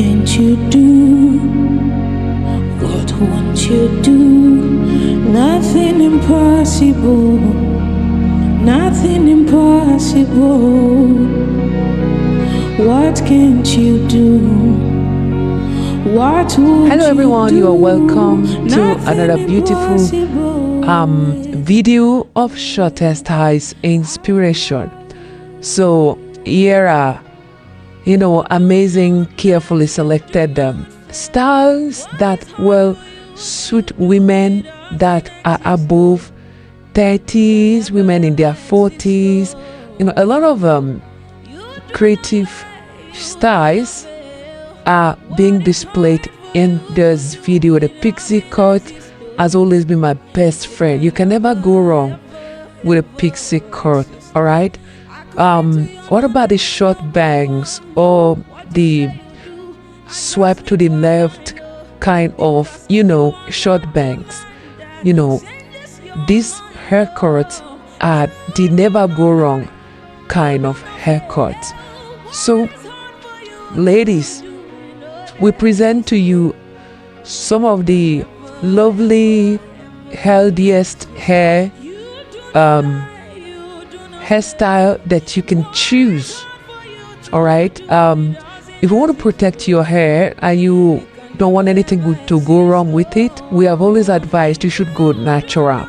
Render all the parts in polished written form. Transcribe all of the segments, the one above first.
can't you do? What won't you do? Nothing impossible. Nothing impossible. What can't you do? What won't Hello everyone, you are welcome to Nothing another beautiful video of short hairstyles inspiration. So here are amazing, carefully selected styles that will suit women that are above 30s, women in their 40s. A lot of creative styles are being displayed in this video. The pixie cut has always been my best friend. You can never go wrong with a pixie cut. All right. What about the short bangs or the swipe to the left kind of short bangs? These haircuts are the never go wrong kind of haircuts. So ladies, we present to you some of the lovely, healthiest hairstyle that you can choose. All right. If you want to protect your hair and you don't want anything good to go wrong with it, we have always advised you should go natural.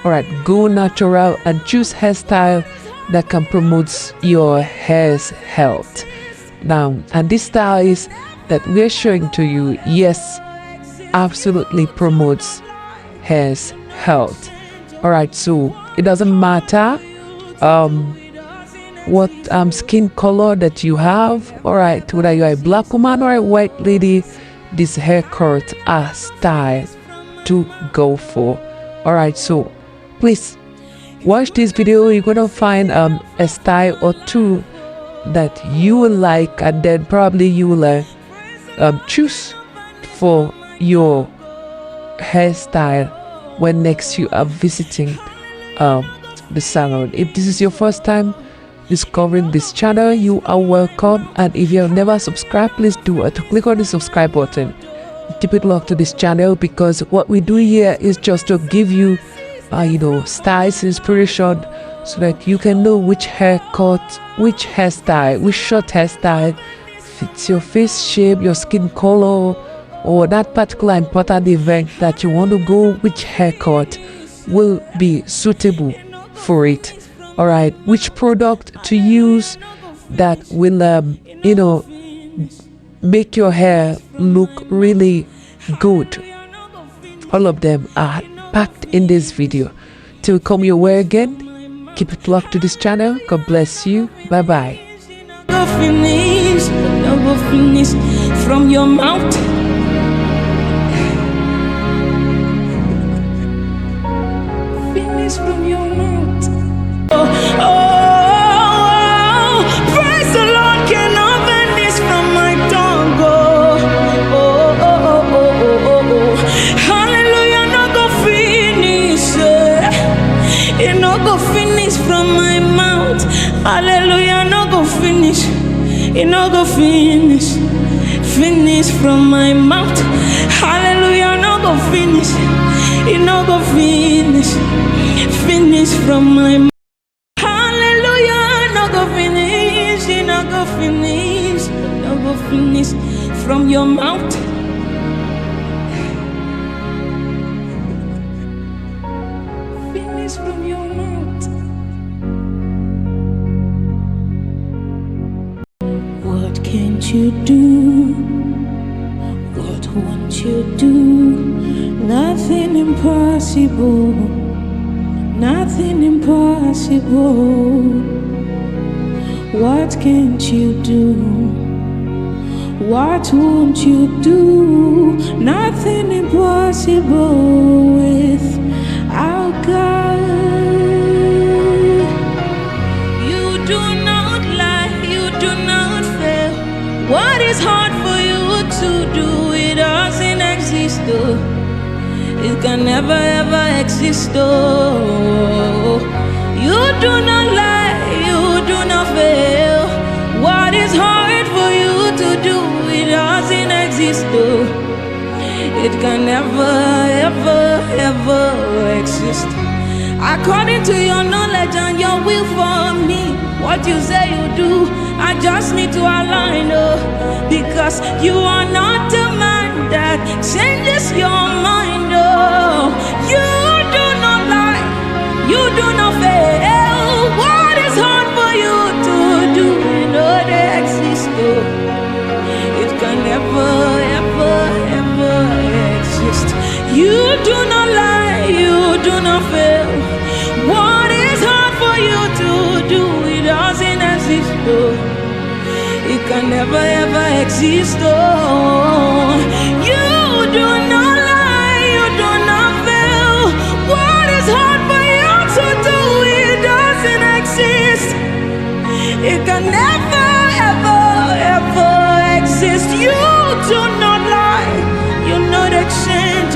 All right, go natural and choose hairstyle that can promote your hair's health. Now, and this style is that we're showing to you, yes, absolutely promotes hair's health. All right, so it doesn't matter what skin color that you have. All right, whether you're a black woman or a white lady, this haircut are style to go for. All right, so please watch this video. You're gonna find a style or two that you will like, and then probably you will choose for your hairstyle when next you are visiting the salon. If this is your first time discovering this channel, you are welcome, and if you have never subscribed, please do it. Click on the subscribe button. Keep it locked to this channel, because what we do here is just to give you styles inspiration, so that you can know which haircut, which hairstyle, which short hairstyle fits your face shape, your skin color, or that particular important event that you want to go, which haircut will be suitable for it. All right, which product to use that will make your hair look really good. All of them are packed in this video. Till we come your way again, keep it locked to this channel. God bless you. Bye bye. Finish from your mouth. Finish from your mouth. Oh, praise the Lord, cannot finish from my tongue. Hallelujah, no go finish. It no go finish from my mouth. Hallelujah, no go finish. It no go finish. Finish from my mouth. Hallelujah, no go finish. It no go finish. Finish from my mouth. Hallelujah, no go finish. It no go finish. No go finish from your mouth. Finish from your mouth. What can't you do? What won't you do? Nothing impossible. Nothing impossible. What can't you do? What won't you do? Nothing impossible with our God. You do not lie, you do not fail. What is hard for you to do? It doesn't exist, though. It can never ever exist, though. You do not lie, you do not fail. What is hard for you to do? It doesn't it can never, ever, ever exist. According to your knowledge and your will for me, what you say you do, I just need to align, because you are not a man that changes your mind, you do not lie, you do not fail. What is hard for you to do, you know they exist, it can never, ever, ever exist. You do not lie, you do not fail. What is hard for you to do, it doesn't exist, it can never, ever exist, you do not lie, you do not fail. What is hard for you to do, it doesn't exist, it can never, ever, ever exist. You do not lie, you not exchange.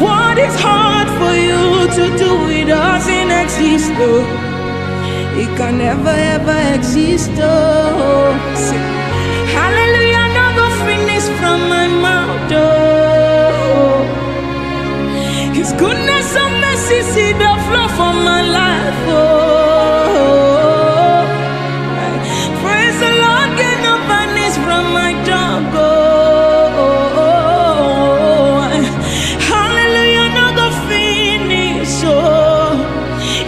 What is hard for you to do, it doesn't exist, it can never, ever exist, hallelujah, no go finish from my mouth, His goodness and mercy see the flow from my life, praise the Lord, get no vanish from my tongue, hallelujah, no go finish,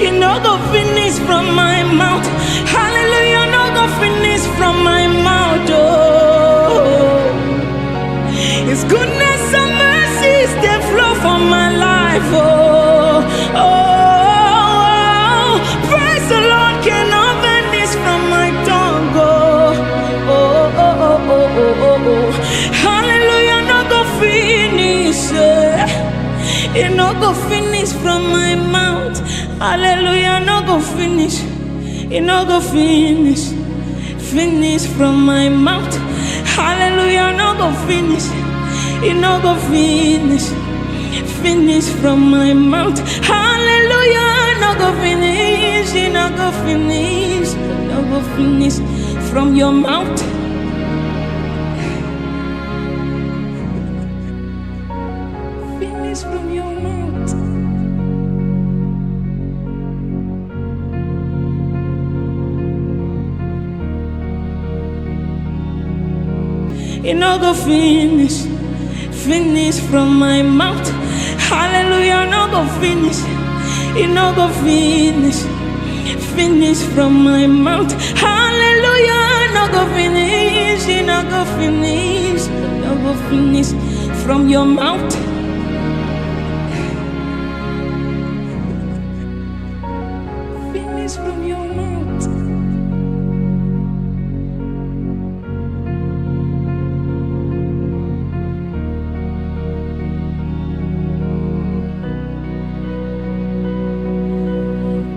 it no go finish from my mouth, hallelujah, no go finish from my mouth, His goodness and mercies they flow from my life, praise the Lord, cannot vanish from my tongue, hallelujah, no go finish, it no go finish from my mouth, hallelujah, no go finish, it no go finish, finish from my mouth, hallelujah, no go finish, it no go finish, finish from my mouth, hallelujah, no go finish, it no go finish, no go finish from your mouth. Finish from your mouth. It no go finish, finish from my mouth, hallelujah, no go finish, it no go finish, finish from my mouth, hallelujah, no go finish, it no go finish, no go finish from your mouth. Finish from your mouth.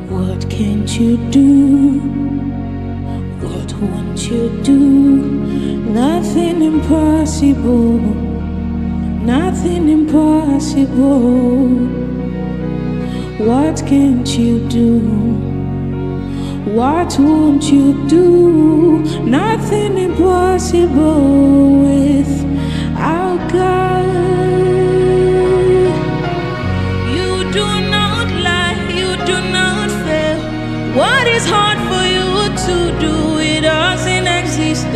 What can't you do? What won't you do? Nothing impossible, nothing impossible. What can't you do? What won't you do? Nothing impossible with our God. You do not lie, you do not fail. What is hard for you to do, it doesn't exist,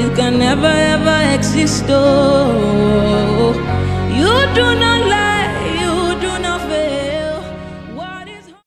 it can never, ever exist, you do